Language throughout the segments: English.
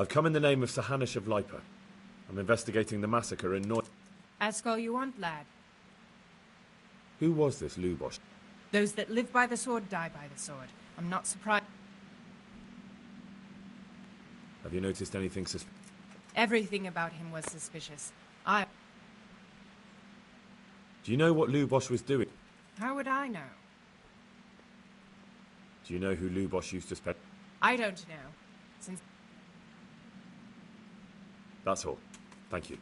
I've come in the name of Sir Hanush of Lipa. I'm investigating the massacre in North... Ask all you want, lad. Who was this Lubosh? Those that live by the sword die by the sword. I'm not surprised. Have you noticed anything Everything about him was suspicious. Do you know what Lubosh was doing? How would I know? Do you know who Lubosh used to spend? I don't know. Since... That's all. Thank you.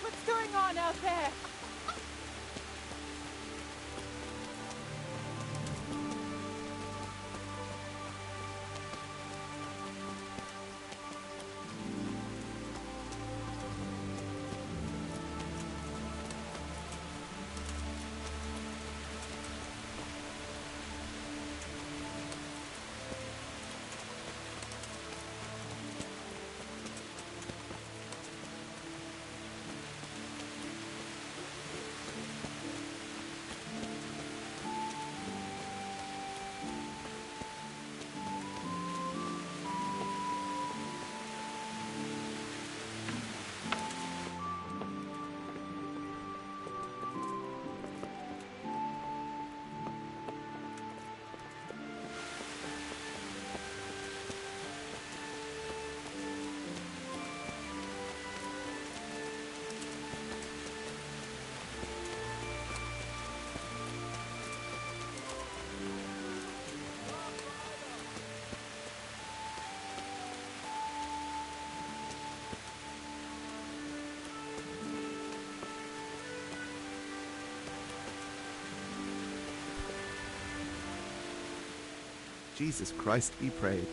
What's going on out there? Jesus Christ be praised.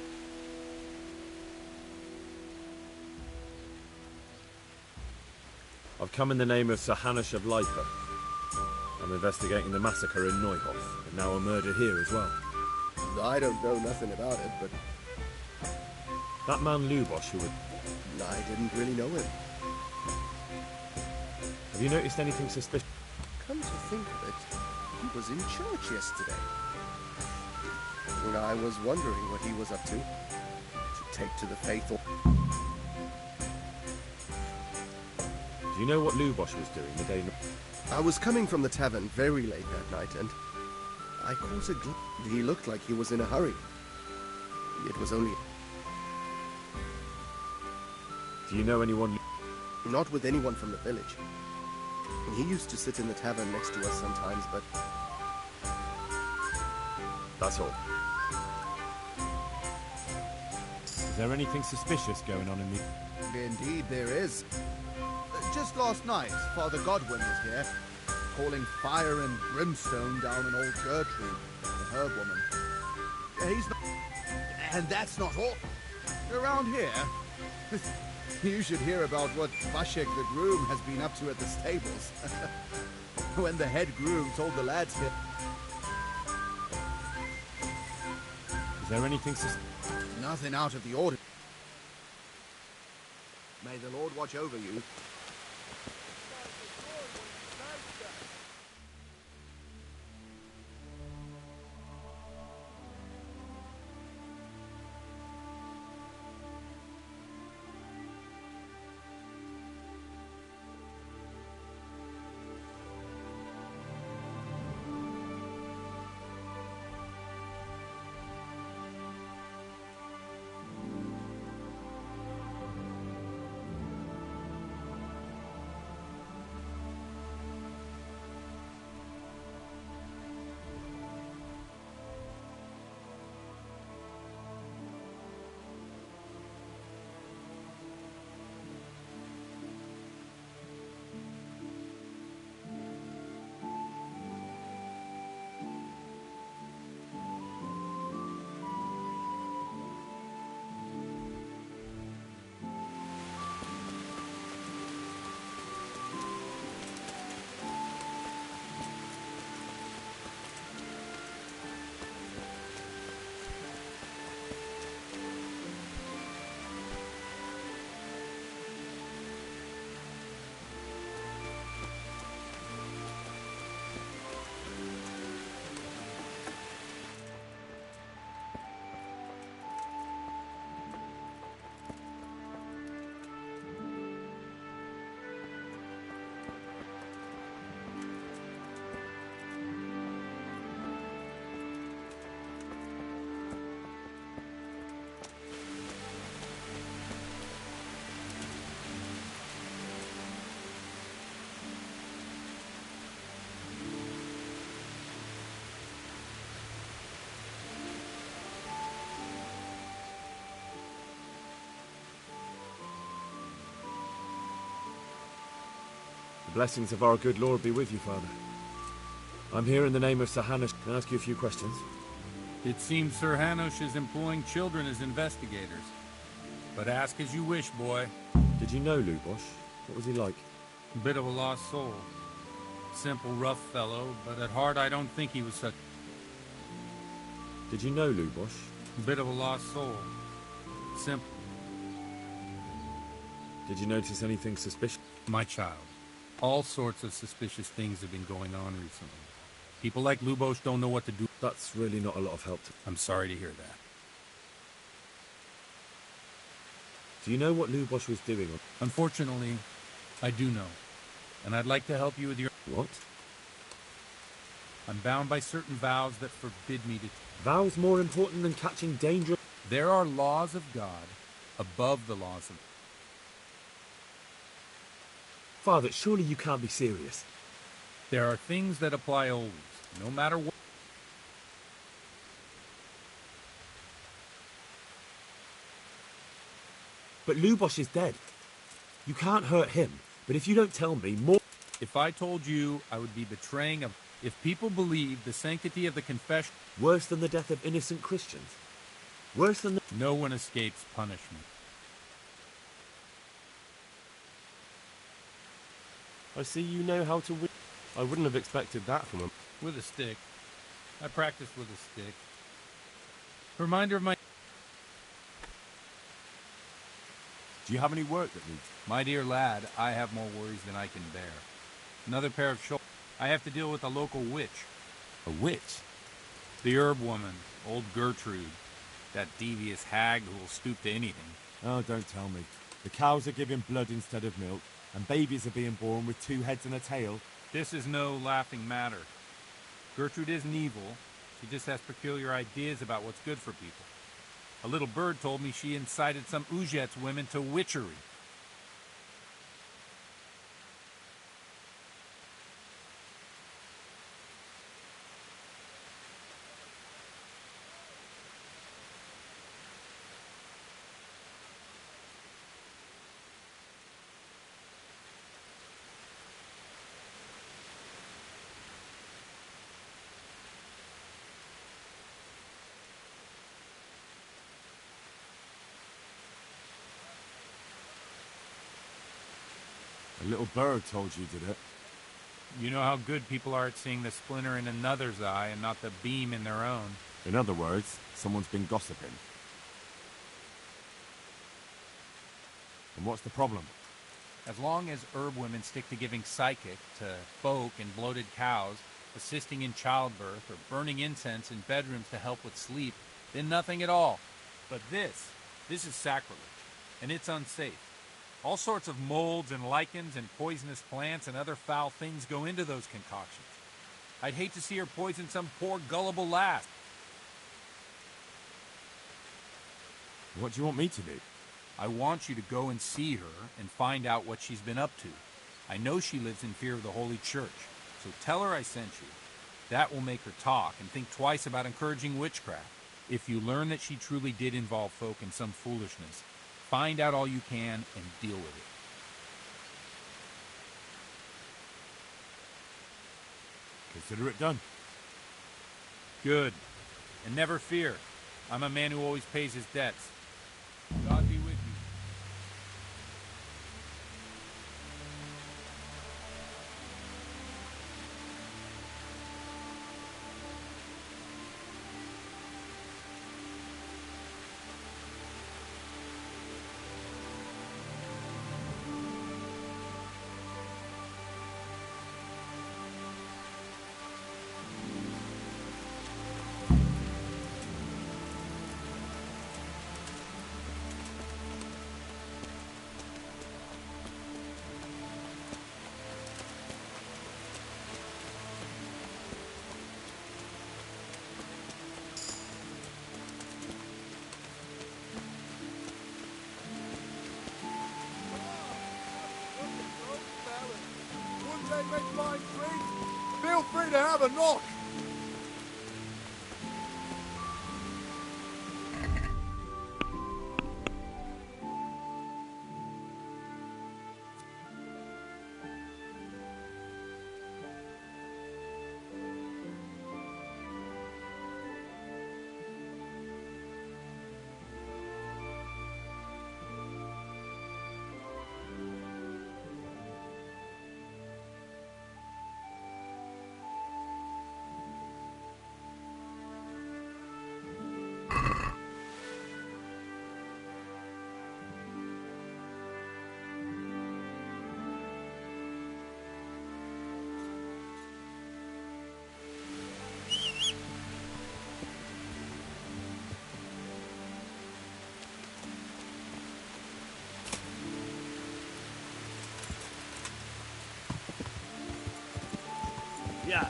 I've come in the name of Sir Hanush of Lipa. I'm investigating the massacre in Neuhof, and now a murder here as well. I don't know nothing about it, but That man Lubosh who would... I didn't really know him. Have you noticed anything suspicious? Come to think of it, he was in church yesterday. I was wondering what he was up to take to the faith or... Do you know what Lubosh was doing the day... I was coming from the tavern very late that night, and I caught a glimpse. He looked like he was in a hurry. It was only... Do you know anyone... Not with anyone from the village. He used to sit in the tavern next to us sometimes, but... That's all. Is there anything suspicious going on in the... Indeed there is. Just last night, Father Godwin was here. calling fire and brimstone down on old Gertrude, the herb woman. He's not... And that's not all. Around here, you should hear about what Vashek the groom has been up to at the stables. When the head groom told the lads here... Is there anything Nothing out of the ordinary. May the Lord watch over you. The blessings of our good Lord be with you, Father. I'm here in the name of Sir Hanush. Can I ask you a few questions? It seems Sir Hanush is employing children as investigators. But ask as you wish, boy. Did you know Lubosh? What was he like? A bit of a lost soul. Simple, rough fellow, but at heart I don't think he was such... Did you know Lubosh? A bit of a lost soul. Simple. Did you notice anything suspicious? My child. All sorts of suspicious things have been going on recently. People like Lubosh don't know what to do. That's really not a lot of help to... I'm sorry to hear that. Do you know what Lubosh was doing? Unfortunately, I do know. And I'd like to help you with your... What? I'm bound by certain vows that forbid me to... Vows more important than catching danger? There are laws of God above the laws of... Father, surely you can't be serious. There are things that apply always, no matter what. But Lubosh is dead. You can't hurt him. But if you don't tell me more... If I told you, I would be betraying a... If people believe the sanctity of the confession... Worse than the death of innocent Christians. Worse than the... No one escapes punishment. I see you know how to win. I wouldn't have expected that from him. With a stick. I practice with a stick. Reminder of my... Do you have any work that needs? My dear lad, I have more worries than I can bear. Another pair of shoulders. I have to deal with a local witch. A witch? The herb woman, old Gertrude. That devious hag who will stoop to anything. Oh, don't tell me. The cows are giving blood instead of milk, and babies are being born with 2 heads and a tail. This is no laughing matter. Gertrude isn't evil. She just has peculiar ideas about what's good for people. A little bird told me she incited some Uzhet's women to witchery. A little bird told you did it. You know how good people are at seeing the splinter in another's eye and not the beam in their own. In other words, someone's been gossiping. And what's the problem? As long as herb women stick to giving psychic to folk and bloated cows, assisting in childbirth, or burning incense in bedrooms to help with sleep, then nothing at all. But this is sacrilege, and it's unsafe. All sorts of molds and lichens and poisonous plants and other foul things go into those concoctions. I'd hate to see her poison some poor gullible lass. What do you want me to do? I want you to go and see her and find out what she's been up to. I know she lives in fear of the Holy Church, so tell her I sent you. That will make her talk and think twice about encouraging witchcraft. If you learn that she truly did involve folk in some foolishness, find out all you can and deal with it. Consider it done. Good. And never fear. I'm a man who always pays his debts. God be with you. Wouldn't they make mine free? Feel free to have a knock. Yeah.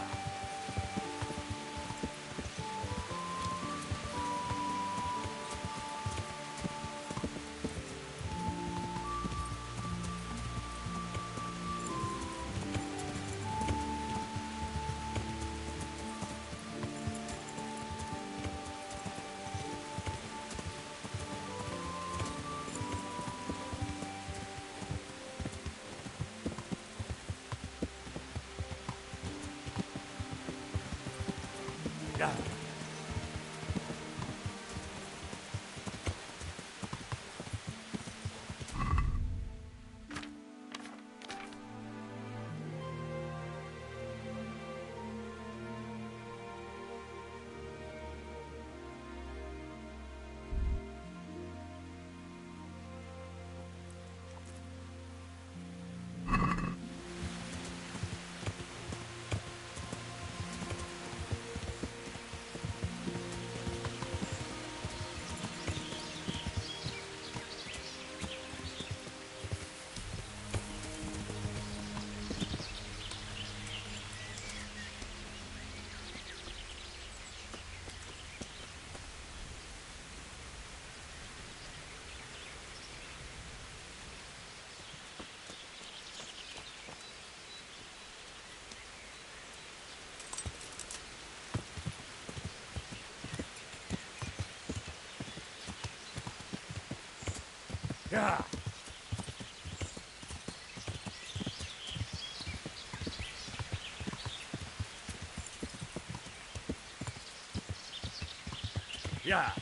Yeah. Yeah. Yeah.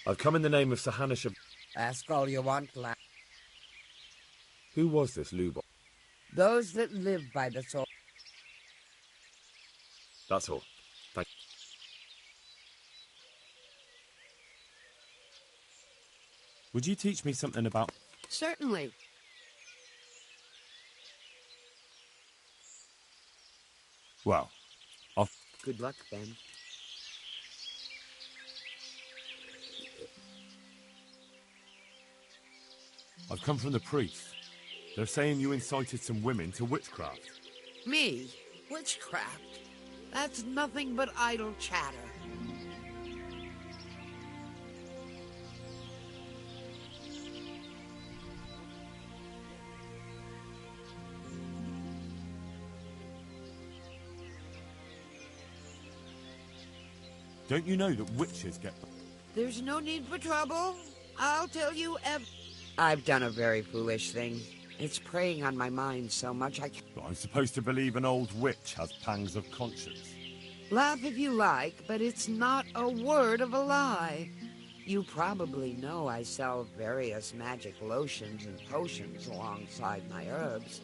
I've come in the name of Sir Hanush of... Ask all you want, lad. Who was this Lubov? Those that live by the sword. That's all. Thank you. Would you teach me something about... Certainly. Well, Good luck, Ben. I've come from the priest. They're saying you incited some women to witchcraft. Me? Witchcraft? That's nothing but idle chatter. Don't you know that witches get... There's no need for trouble. I'll tell you I've done a very foolish thing. It's preying on my mind so much I can't... I'm supposed to believe an old witch has pangs of conscience. Laugh if you like, but it's not a word of a lie. You probably know I sell various magic lotions and potions alongside my herbs.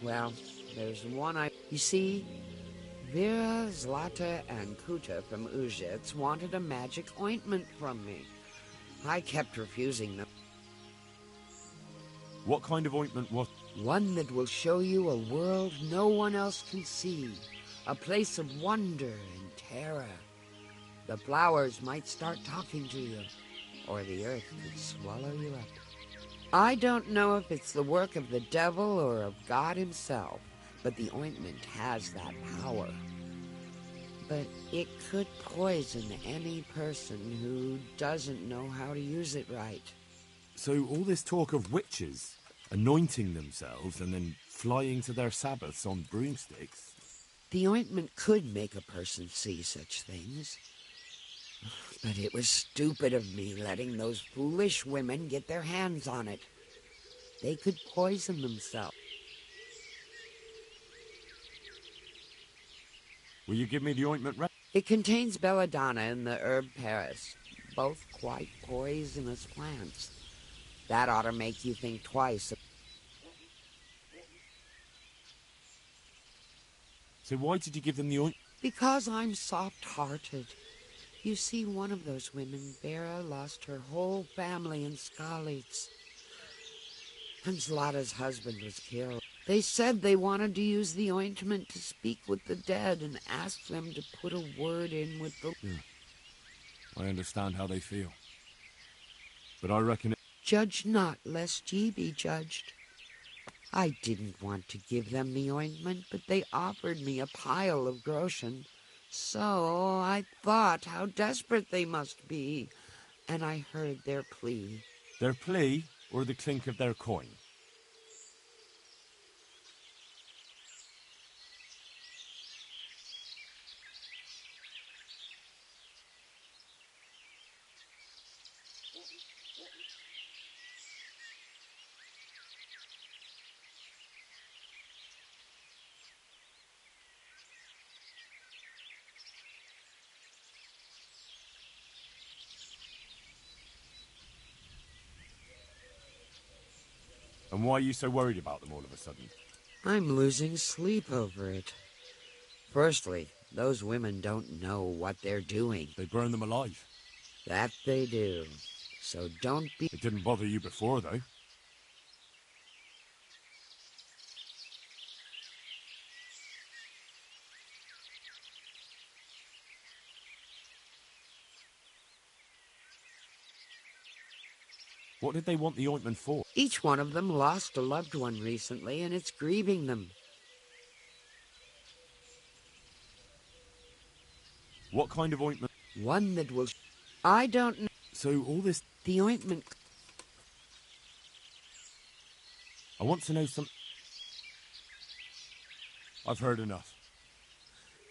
Well, there's one You see, Vera, Zlata, and Kuta from Uzhitz wanted a magic ointment from me. I kept refusing them. What kind of ointment was... One that will show you a world no one else can see. A place of wonder and terror. The flowers might start talking to you, or the earth could swallow you up. I don't know if it's the work of the devil or of God himself, but the ointment has that power. But it could poison any person who doesn't know how to use it right. So all this talk of witches anointing themselves and then flying to their sabbaths on broomsticks... The ointment could make a person see such things. But it was stupid of me letting those foolish women get their hands on it. They could poison themselves. Will you give me the ointment? It contains belladonna and the herb Paris, both quite poisonous plants. That ought to make you think twice. So why did you give them the ointment? Because I'm soft-hearted. You see, one of those women, Vera, lost her whole family in Skalitz. And Zlata's husband was killed. They said they wanted to use the ointment to speak with the dead and ask them to put a word in with the... Yeah. I understand how they feel. But I reckon it... Judge not, lest ye be judged. I didn't want to give them the ointment, but they offered me a pile of groschen. So I thought how desperate they must be, and I heard their plea. Their plea, or the clink of their coin? And why are you so worried about them all of a sudden? I'm losing sleep over it. Firstly, those women don't know what they're doing. They burn them alive. That they do. So don't be... It didn't bother you before, though. What did they want the ointment for? Each one of them lost a loved one recently, and it's grieving them. What kind of ointment? One that will... I don't know. So all this... The ointment... I want to know some... I've heard enough.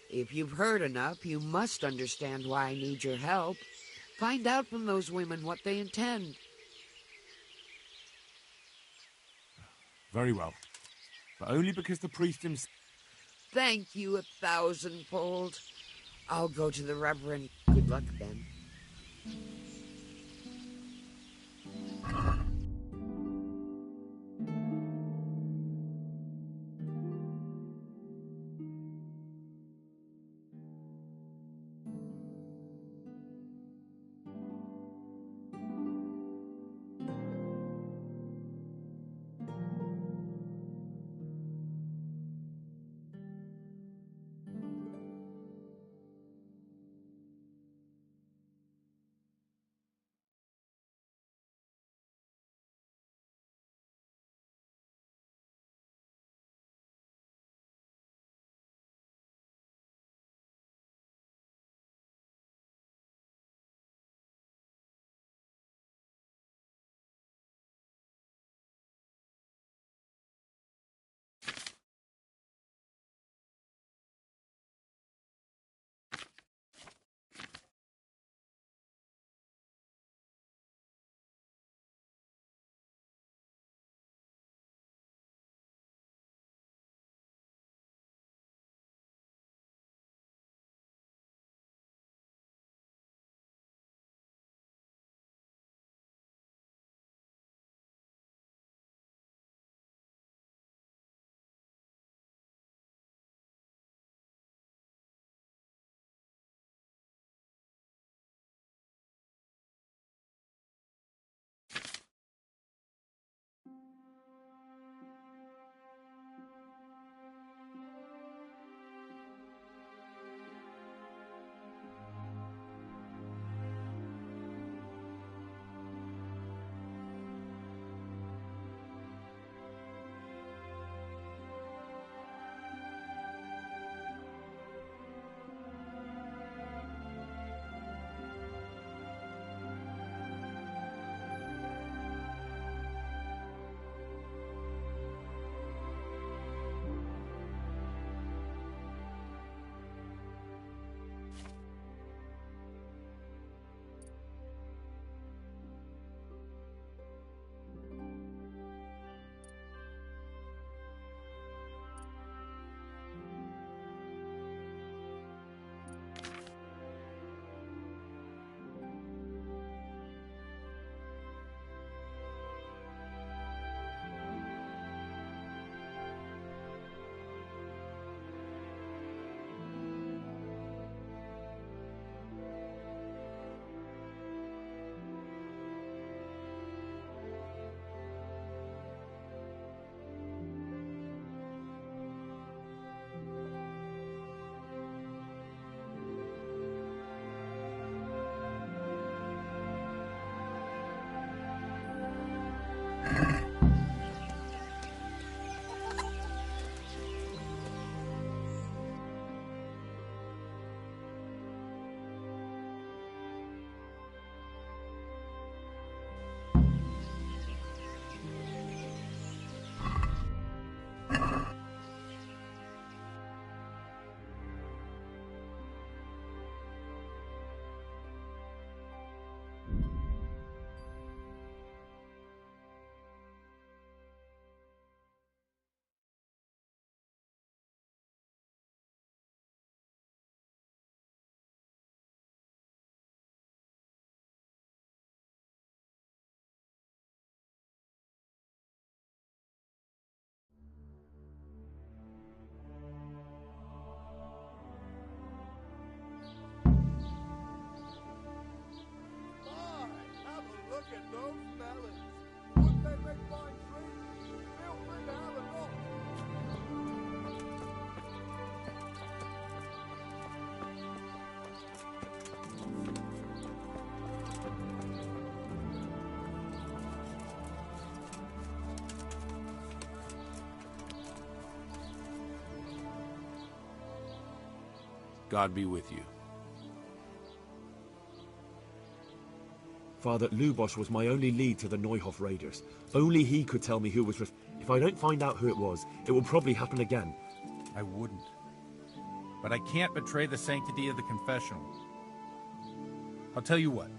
If you've heard enough, you must understand why I need your help. Find out from those women what they intend. Very well. But only because the priest himself... Thank you 1,000-fold. I'll go to the Reverend. Good luck, Ben. God be with you. Father, Lubosh was my only lead to the Neuhof raiders. Only he could tell me who was... If I don't find out who it was, it will probably happen again. I wouldn't. But I can't betray the sanctity of the confessional. I'll tell you what.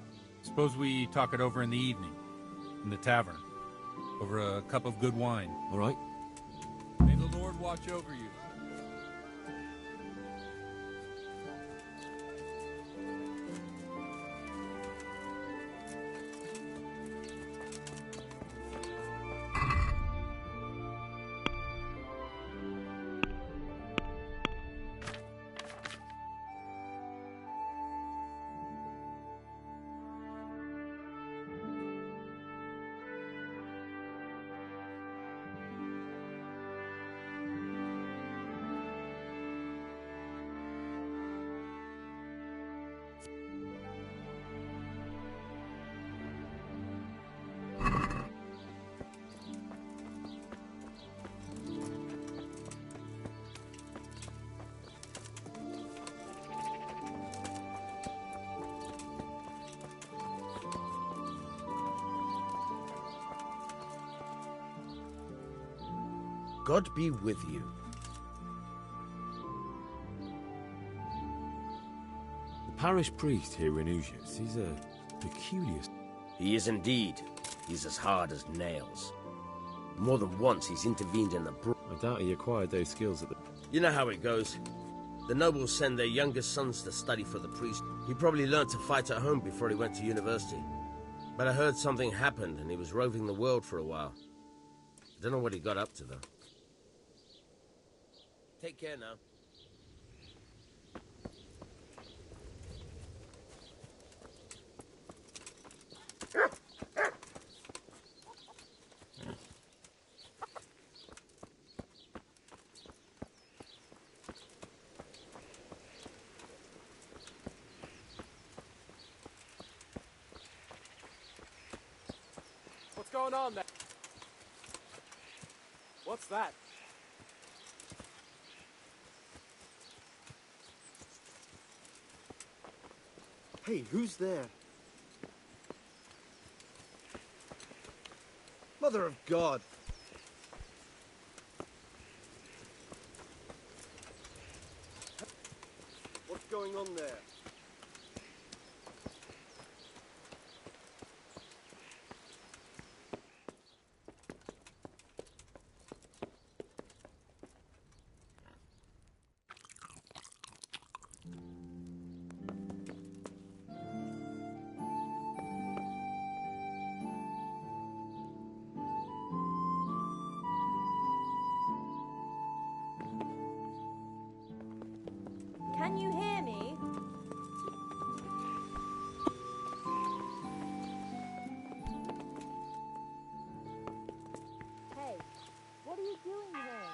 Suppose we talk it over in the evening. In the tavern. Over a cup of good wine. All right? May the Lord watch over you. God be with you. The parish priest here in Uzhitz, he's a peculiar... He is indeed. He's as hard as nails. More than once he's intervened in the I doubt he acquired those skills at the... You know how it goes. The nobles send their youngest sons to study for the priest. He probably learned to fight at home before he went to university. But I heard something happened and he was roving the world for a while. I don't know what he got up to, though. Take care now. What's going on there? What's that? Hey, who's there? Mother of God! What's going on there? Can you hear me? Hey, what are you doing here?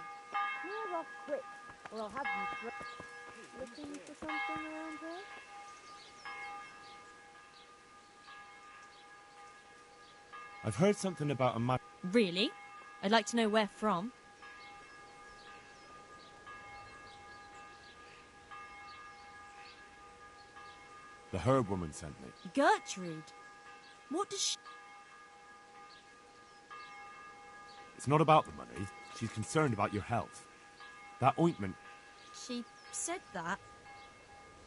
Clear off quick, or I'll have you looking for something around here? I've heard something about a Really? I'd like to know where from. The herb woman sent me. Gertrude? What does she... It's not about the money. She's concerned about your health. That ointment... She said that.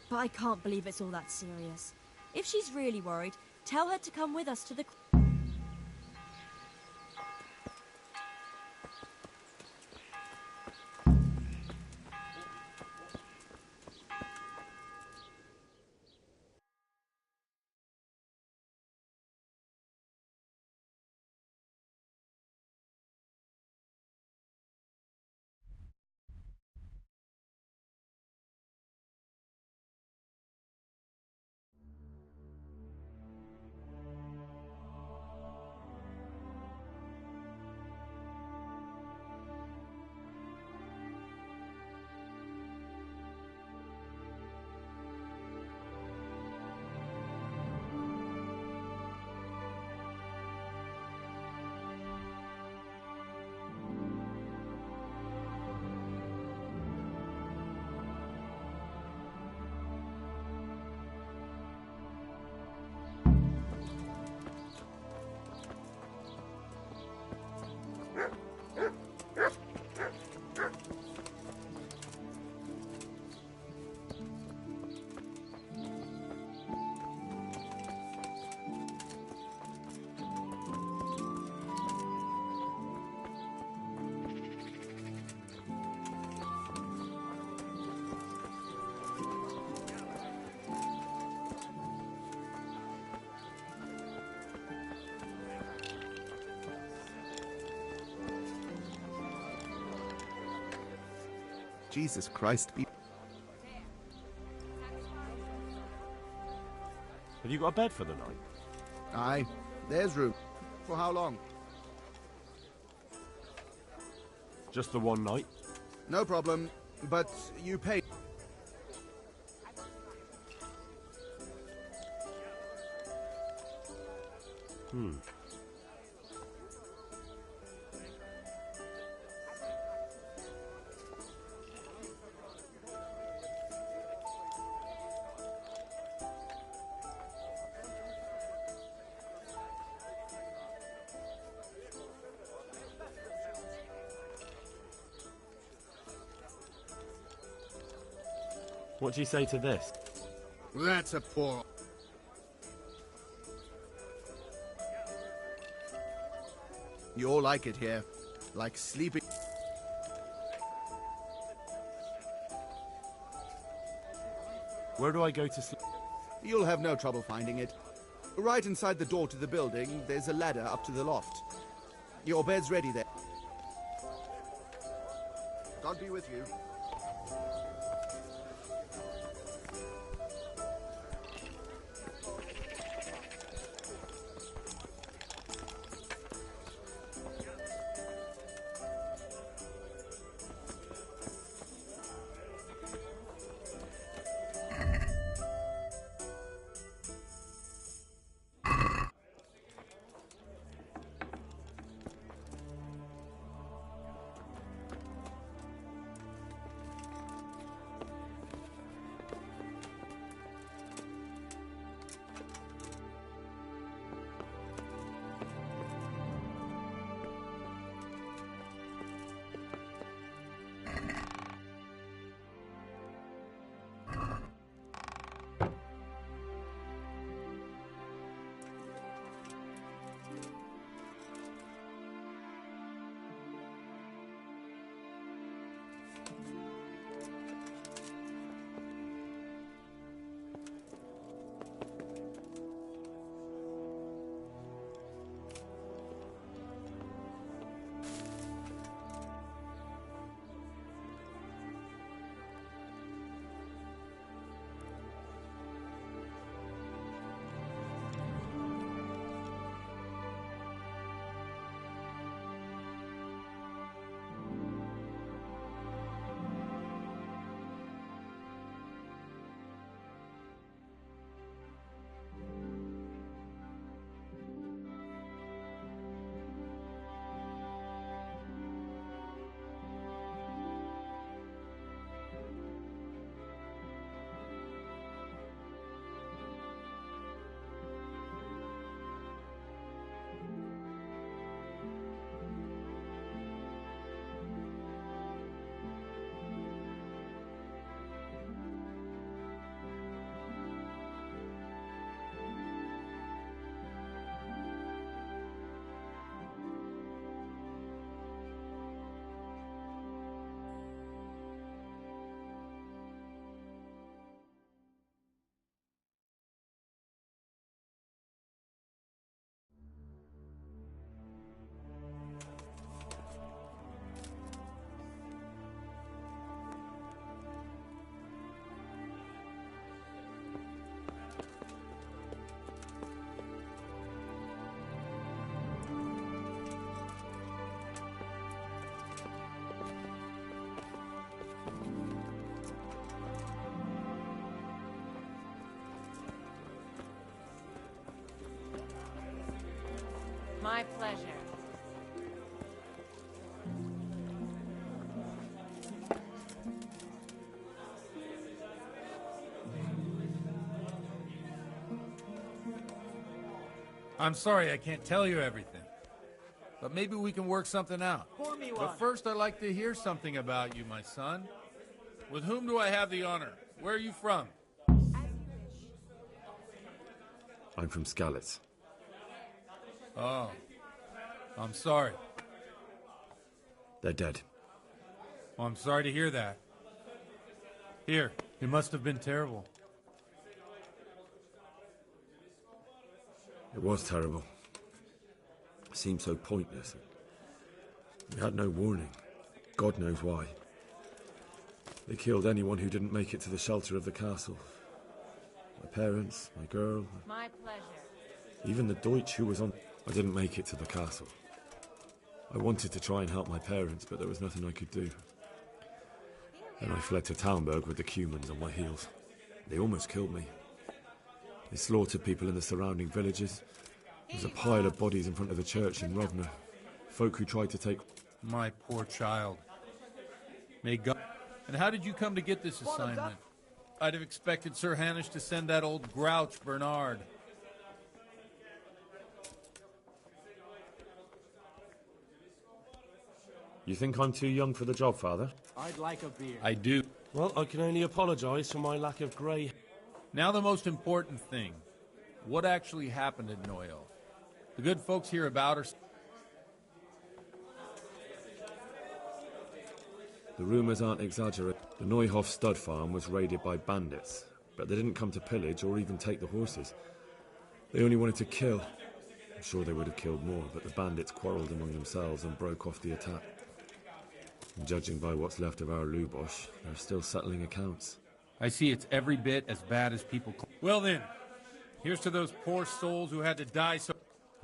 But I can't believe it's all that serious. If she's really worried, tell her to come with us to the... Jesus Christ, be... Have you got a bed for the night? Aye, there's room. For how long? Just the one night? No problem, but you pay. What do you say to this? That's a poor... You all like it here. Like sleeping... Where do I go to sleep? You'll have no trouble finding it. Right inside the door to the building, there's a ladder up to the loft. Your bed's ready there. God be with you. My pleasure. I'm sorry I can't tell you everything. But maybe we can work something out. Pour me one. But first I'd like to hear something about you, my son. With whom do I have the honor? Where are you from? I'm from Skalitz. Oh. I'm sorry. They're dead. Oh, I'm sorry to hear that. Here, it must have been terrible. It was terrible. It seemed so pointless. We had no warning. God knows why. They killed anyone who didn't make it to the shelter of the castle. My parents, my girl. My pleasure. Even the Deutsch who was on... I didn't make it to the castle. I wanted to try and help my parents, but there was nothing I could do. Then I fled to Talmberg with the Cumans on my heels. They almost killed me. They slaughtered people in the surrounding villages. There's a pile of bodies in front of the church in Rovna. Folk who tried to take... My poor child. May God... And how did you come to get this assignment? I'd have expected Sir Hanush to send that old grouch, Bernard. You think I'm too young for the job, Father? I'd like a beer. I do. Well, I can only apologise for my lack of grey... Now the most important thing. What actually happened at Neuhof? The good folks hereabout are... The rumours aren't exaggerated. The Neuhof stud farm was raided by bandits, but they didn't come to pillage or even take the horses. They only wanted to kill. I'm sure they would have killed more, but the bandits quarrelled among themselves and broke off the attack. And judging by what's left of our Lubosh, they're still settling accounts. I see it's every bit as bad as people... Well then, here's to those poor souls who had to die so...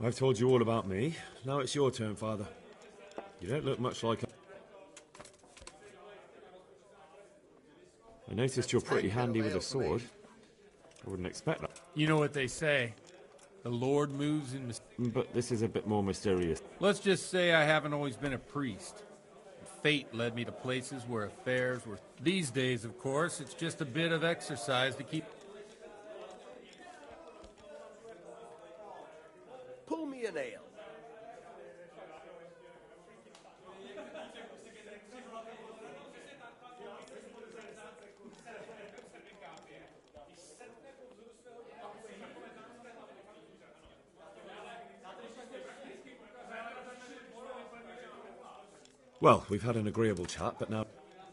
I've told you all about me. Now it's your turn, Father. You don't look much like... I noticed you're pretty handy with a sword. I wouldn't expect that. You know what they say. The Lord moves in... But this is a bit more mysterious. Let's just say I haven't always been a priest. Fate led me to places where affairs were... These days, of course, it's just a bit of exercise to keep... Pull me an ale. Well, we've had an agreeable chat, but now...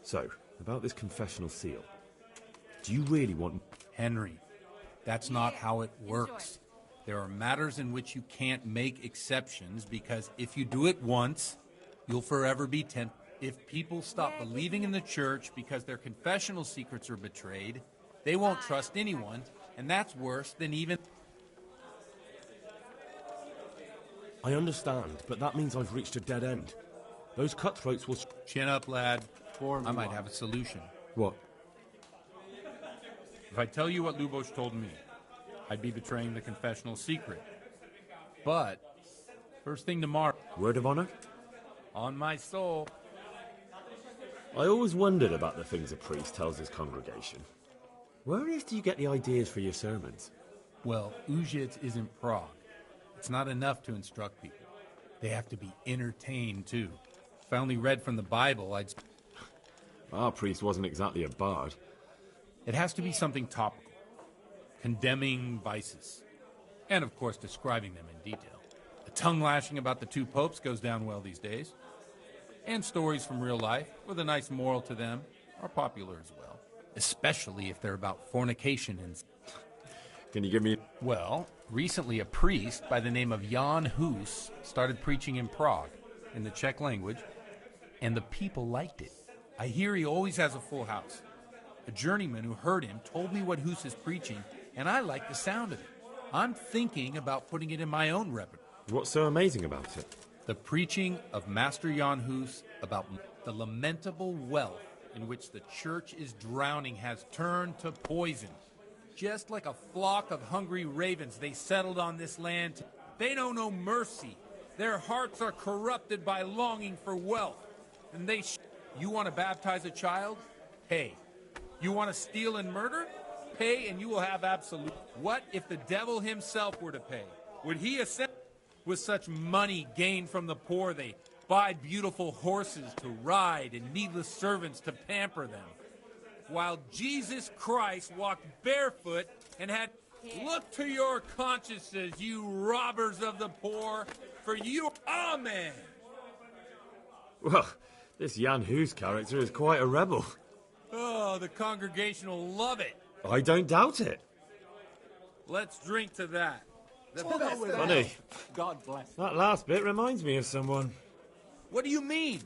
So, about this confessional seal. Do you really want... Henry, that's not how it works. There are matters in which you can't make exceptions, because if you do it once, you'll forever be tempted. If people stop believing in the church because their confessional secrets are betrayed, they won't trust anyone, and that's worse than even... I understand, but that means I've reached a dead end. Those cutthroats will... Chin up, lad. I might have a solution. What? If I tell you what Lubosh told me, I'd be betraying the confessional secret. But, first thing tomorrow... Word of honor? On my soul. I always wondered about the things a priest tells his congregation. Where on earth do you get the ideas for your sermons? Well, Ujits isn't Prague. It's not enough to instruct people. They have to be entertained, too. If I only read from the Bible, I'd... Our priest wasn't exactly a bard. It has to be something topical. Condemning vices. And, of course, describing them in detail. The tongue-lashing about the two popes goes down well these days. And stories from real life, with a nice moral to them, are popular as well. Especially if they're about fornication and... Can you give me... Well, recently a priest by the name of Jan Hus started preaching in Prague, in the Czech language, and the people liked it. I hear he always has a full house. A journeyman who heard him told me what Hus is preaching, and I like the sound of it. I'm thinking about putting it in my own repertoire. What's so amazing about it? The preaching of Master Jan Hus about the lamentable wealth in which the church is drowning has turned to poison. Just like a flock of hungry ravens, they settled on this land. They know no mercy. Their hearts are corrupted by longing for wealth. And you want to baptize a child? Pay. You want to steal and murder? Pay and you will have absolute. What if the devil himself were to pay? Would he ascend? With such money gained from the poor, they buy beautiful horses to ride and needless servants to pamper them. While Jesus Christ walked barefoot and had... Look to your consciences, you robbers of the poor, for you... Amen! Well, this Jan Hus character is quite a rebel. Oh, the congregation will love it. I don't doubt it. Let's drink to that. Funny. God bless. That last bit reminds me of someone. What do you mean?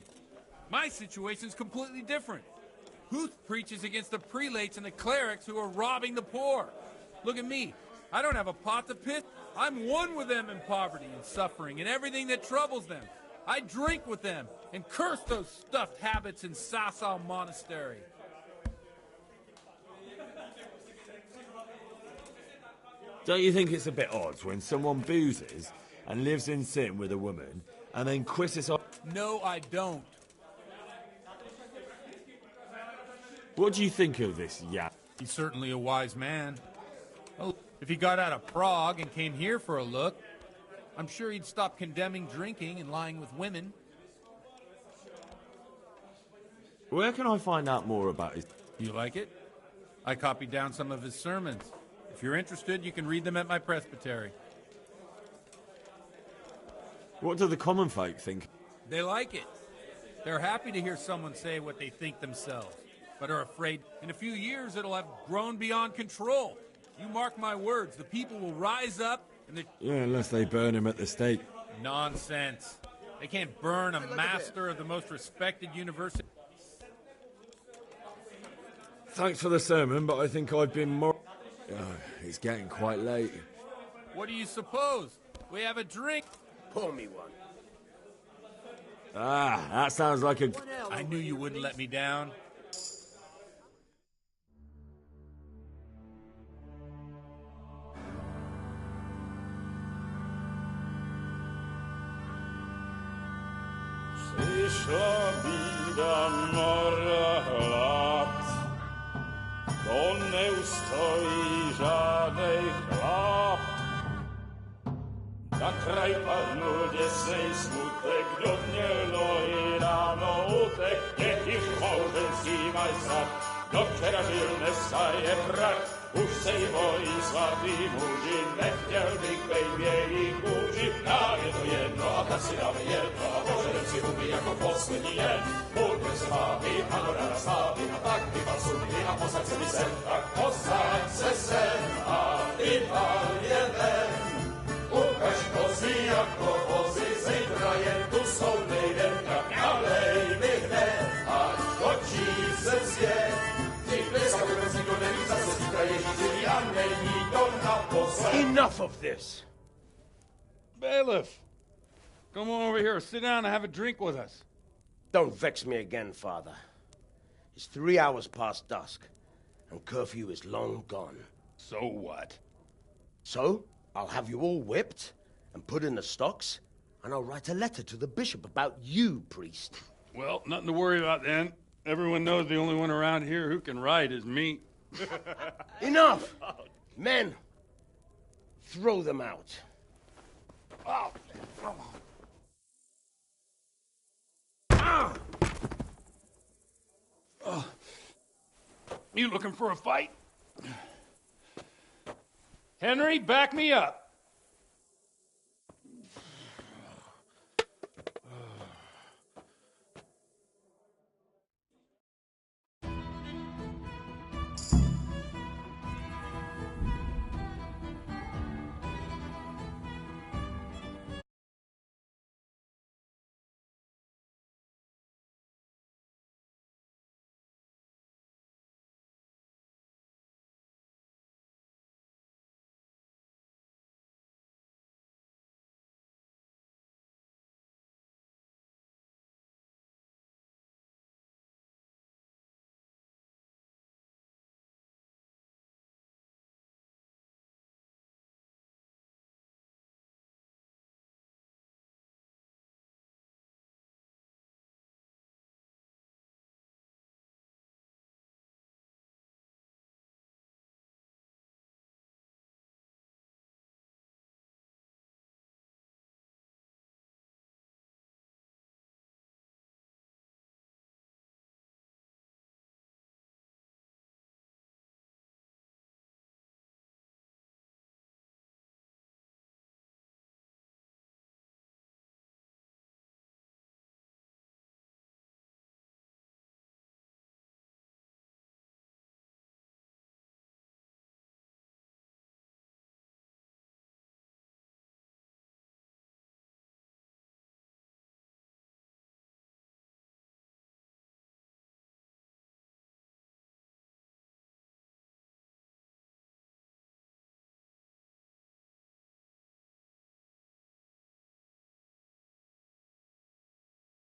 My situation's completely different. Huth preaches against the prelates and the clerics who are robbing the poor. Look at me. I don't have a pot to piss. I'm one with them in poverty and suffering and everything that troubles them. I drink with them and curse those stuffed habits in Sasau Monastery. Don't you think it's a bit odd when someone boozes and lives in sin with a woman and then quits off? No, I don't. What do you think of this Jan? He's certainly a wise man. Well, if he got out of Prague and came here for a look, I'm sure he'd stop condemning drinking and lying with women. Where can I find out more about his... You like it? I copied down some of his sermons. If you're interested, you can read them at my presbytery. What do the common folk think? They like it. They're happy to hear someone say what they think themselves, but are afraid in a few years it'll have grown beyond control. You mark my words, the people will rise up and they... Yeah, unless they burn him at the stake. Nonsense. They can't burn a master of the most respected university. Thanks for the sermon, but I think I've been more... Oh, it's getting quite late. What do you suppose? We have a drink. Pour me one. Ah, that sounds like a... I knew you wouldn't let me down. Przyszła bida mora lat, to nie ustoi żadnej chlap. Na kraj padną dziesnej smutek, dodnielo i rano utek, niech ich małżeński majsat, do wczera żylne staje brak. Už se jí bojí svatý muži, nechtěl bych bejbě kůži. Nám je to jedno a tak si dáme jedno a požerem si huby jako poslední jen. Buďme se vámi, ano ráda slávy a tak vypal sudy a posaď se mi sem. Tak posaď se sem a vypal je ven. Ukaž kozy jako vozy, zítra jen tu jsou nejdem, tak nalej mi hned, ať točí se svět. Enough of this! Bailiff! Come on over here, sit down and have a drink with us. Don't vex me again, Father. It's 3 hours past dusk, and curfew is long gone. So what? So, I'll have you all whipped and put in the stocks, and I'll write a letter to the bishop about you, priest. Well, nothing to worry about then. Everyone knows the only one around here who can write is me. Enough! Men, throw them out. Oh, come on. Ah! Oh. You looking for a fight? Henry, back me up.